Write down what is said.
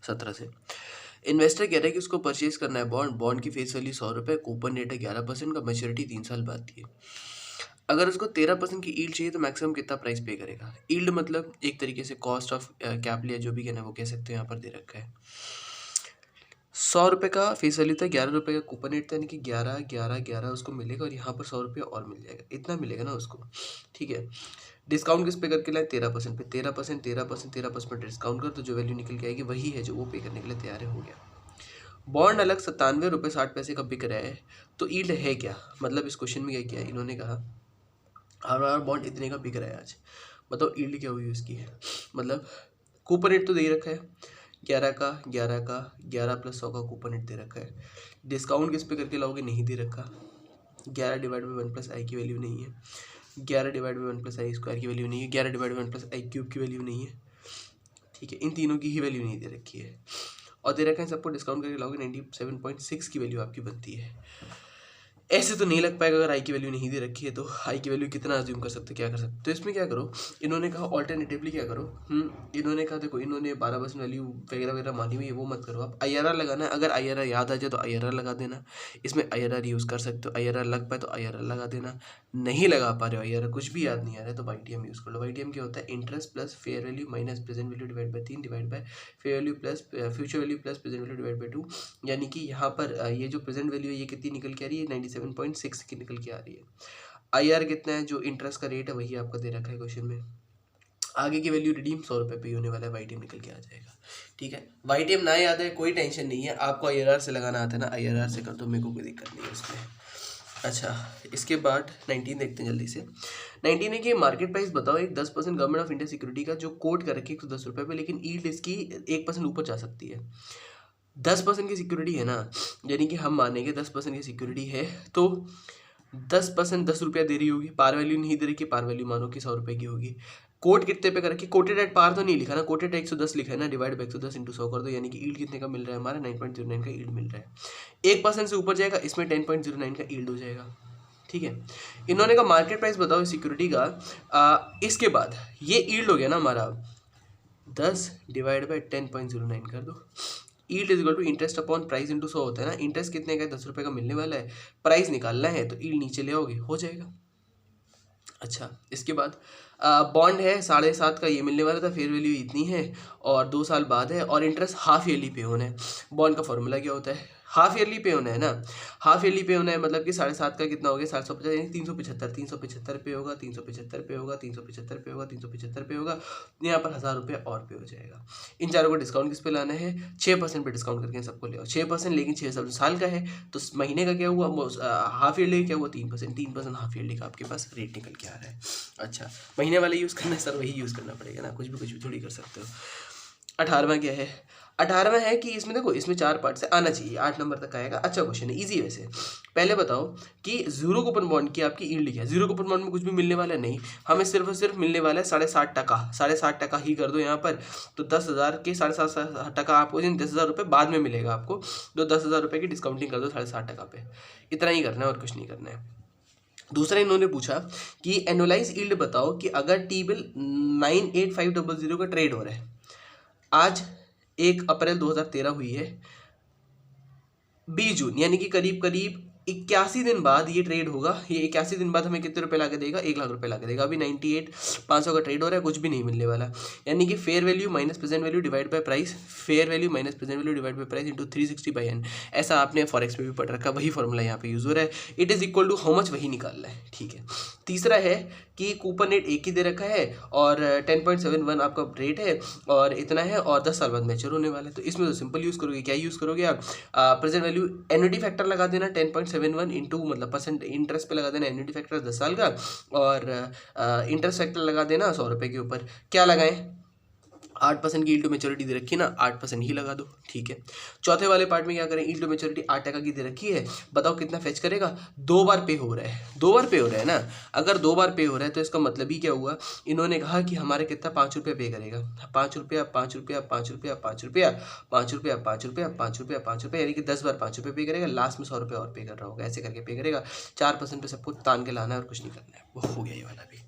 17 से। इन्वेस्टर कह रहा है कि उसको परचेज करना है बॉन्ड की फेस वैल्यू 100 रुपये, कूपन रेट है 11% का, मैच्योरिटी 3 साल बाद की है। अगर उसको 13% की ईल्ड चाहिए तो मैक्सिमम कितना प्राइस पे करेगा? ईल्ड मतलब एक तरीके से कॉस्ट ऑफ कैपिटल या जो भी कहना है वो कह सकते हो, यहाँ पर दे रखा है 100 रुपये का फेस वैल्यू था, 11 रुपये का कूपन रेट था, यानी कि 11 उसको मिलेगा और यहाँ पर 100 रुपये और मिल जाएगा, इतना मिलेगा ना उसको। ठीक है, डिस्काउंट किस पे करके लाए? 13% पे, 13% पर डिस्काउंट कर तो जो वैल्यू निकल के आएगी वही है जो वो पे करने के लिए तैयार हो गया। बॉन्ड अलग 97 रुपये 60 पैसे का बिक रहा है, तो ईल्ड है क्या? मतलब इस क्वेश्चन में क्या किया इन्होंने कहा हमारा बॉन्ड इतने का बिक रहा है आज, बताओ ईल्ड क्या हुई उसकी? मतलब कूपन रेट तो दे रखा है 11 का 11 प्लस 100 का कूपन रेट दे रखा है। डिस्काउंट किस पे करके लाओगे? नहीं दे रखा। 11 डिवाइड बाई 1 प्लस आई की वैल्यू नहीं है, 11 divide by 1 plus I square की वैल्यू नहीं है, 11 divide by 1 plus I cube की वैल्यू नहीं है। ठीक है, इन तीनों की ही वैल्यू नहीं दे रखी है और दे रखा है सबको डिस्काउंट करके लाओगे 97.6 की वैल्यू आपकी बनती है। ऐसे तो नहीं लग पाएगा अगर आई की वैल्यू नहीं दे रखी है तो। आई की वैल्यू कितना अज्यूम कर सकते, क्या कर सकते? तो इसमें क्या करो, इन्होंने कहा ऑल्टरनेटिवली क्या करो, इन्होंने कहा देखो इन्होंने 12% वैल्यू वगैरह वगैरह मानी हुई है, वो मत करो आप। IRR लगाना है, अगर IRR याद आ जाए तो IRR लगा देना, इसमें IRR यूज़ कर सकते हो। IRR लग पाए तो IRR लगा देना, नहीं लगा पा रहे हो IRR, कुछ भी याद नहीं आ रहा है तो YTM यूज़ कर लो। YTM क्या होता है? Interest plus fair value minus present value divide by 3 divide by fair value plus future value plus present value divide by 2। यानी कि यहाँ पर ये जो प्रेजेंट वैल्यू है ये कितनी निकल के आ रही है? 97.6 की निकल के आ रही है। IR कितना है? जो इंटरेस्ट का रेट है वही आपका दे रखा है क्वेश्चन में। आगे की वैल्यू रिडीम 100 रुपये पे होने वाला है, YTM निकल के आ जाएगा। ठीक है, YTM ना याद है कोई टेंशन नहीं है, आपको IRR से लगाना आता है ना, IRR से कर दो, मेरे को कोई दिक्कत नहीं है उसमें। अच्छा, इसके बाद 19 देखते हैं जल्दी से। 19 है कि मार्केट प्राइस बताओ एक 10% गवर्नमेंट ऑफ इंडिया सिक्योरिटी का जो कोट कर रखी है 110 रुपये पे, लेकिन ईल्ड इसकी 1% ऊपर जा सकती है। 10% की सिक्योरिटी है ना, यानी कि हम मानेंगे 10% की सिक्योरिटी है तो 10% 10 रुपया दे रही होगी, पार वैल्यू नहीं दे रही कि पार वैल्यू मानो कि 100 रुपये की होगी। कोट कितने पे कर रखी? कोटेड एट पार तो नहीं लिखा ना, कोटेड 110 लिखा है ना, डिवाइड बाई 110 इंटू 100 कर दो, यानी कि ईल्ड कितने का मिल रहा है हमारा? 9.09 का ईल्ड मिल रहा है। 1% से ऊपर जाएगा इसमें 10.09 का ईल्ड हो जाएगा। ठीक है, इन्होंने कहा मार्केट प्राइस बताओ सिक्योरिटी का। इसके बाद ये ईल्ड हो गया ना हमारा, 10 डिवाइड बाई 10.09 कर दो। Yield is equal to interest upon price into 100 होता है ना, इंटरेस्ट कितने का है? 10 रुपये का मिलने वाला है, प्राइस निकालना है तो ईल्ड नीचे ले आओगे, हो जाएगा। अच्छा, इसके बाद बॉन्ड है 7.5 का, ये मिलने वाला था, फेयर वैल्यू इतनी है और 2 साल बाद है और इंटरेस्ट हाफ ईयरली पे होना है। बॉन्ड का फॉर्मूला क्या होता है? हाफ ईयरली पे होना है ना, हाफ ईयरली पे होना है मतलब कि 7.5 का कितना हो गया? 750 यानी 375 पे होगा, 375 पे होगा, 375 पे होगा, 375 पे होगा, यहाँ पर 1000 रुपये और पे हो जाएगा। इन चारों को डिस्काउंट किस पे लाना है? 6% पे डिस्काउंट करके सबको ले आओ। 6% लेकिन 6 साल का है तो महीने का क्या हुआ? हाफ ईयरली क्या हुआ? 3% हाफ ईयरली का आपके पास रेट निकल के आ रहा है। अच्छा, महीने वाले यूज़ करना है सर, वही यूज़ करना पड़ेगा ना, कुछ भी थोड़ी कर सकते हो। 18वां क्या है? 18वां है कि इसमें देखो इसमें 4 पार्ट से आना चाहिए, 8 नंबर तक आएगा। अच्छा क्वेश्चन है, इजी वैसे। पहले बताओ कि जीरो कूपन बॉन्ड की आपकी ईल्ड क्या है? जीरो कूपन बॉन्ड में कुछ भी मिलने वाला नहीं, हमें सिर्फ और सिर्फ मिलने वाला है 60.5%। 60.5% ही कर दो यहाँ पर, तो 10,000 के 7.5% आपको 10,000 रुपये बाद में मिलेगा आपको, तो 10,000 रुपये की डिस्काउंटिंग कर दो 60% पे। इतना ही करना है और कुछ नहीं करना है। दूसरा इन्होंने पूछा कि एनुअलाइज ईल्ड बताओ कि अगर टी बिल 98500 का ट्रेड हो रहा है, आज 1 अप्रैल 2013 हुई है, 20 जून यानी कि करीब करीब 81 दिन बाद ये ट्रेड होगा। ये 81 दिन बाद हमें कितने रुपए ला के देगा? 1 लाख रुपए ला के देगा। अभी 98,500 का ट्रेड हो रहा है, कुछ भी नहीं मिलने वाला, यानी कि fair value minus present value divide by price, fair value minus present value divide by price into 360/n। ऐसा आपने फॉरेक्स में भी पढ़ रखा, वही फॉर्मूला यहाँ पे यूज हो रहा है। It is equal to how much, वही निकालना है। ठीक है, तीसरा है कि कूपन रेट एक ही दे रखा है और 10.71 आपका रेट है और इतना है और 10 साल बाद मैच्योर होने वाला है, तो इसमें तो सिंपल यूज़ करोगे। क्या यूज़ करोगे आप? प्रेजेंट वैल्यू एन्युटी फैक्टर लगा देना 10.71 इंटू मतलब परसेंट इंटरेस्ट पे लगा देना एन्युटी फैक्टर 10 साल का, और इंटरेस्ट फैक्टर लगा देना 100 रुपये के ऊपर। क्या लगाएं? 8% की ईल्ड टू मैच्योरिटी दे रखी है ना, 8% ही लगा दो। ठीक है, चौथे वाले पार्ट में क्या करें? ईल्ड टू मैच्योरिटी 8% की दे रखी है, बताओ कितना फेच करेगा? 2 बार पे हो रहा है, 2 बार पे हो रहा है ना। अगर 2 बार पे हो रहा है तो इसका मतलब ही क्या हुआ? इन्होंने कहा कि हमारे कितना 5 रुपये पे करेगा, 5 रुपया 5 रुपया 5 रुपया 5 रुपया 5 रुपया 5 रुपया 5 रुपया 5 रुपया, यानी कि 10 बार 5 रुपये पे करेगा, लास्ट में 100 रुपये और पे कर रहा होगा, ऐसे करके पे करेगा। 4% पे सबको तान के लाना है और कुछ नहीं करना है, वो हो गया ये वाला भी।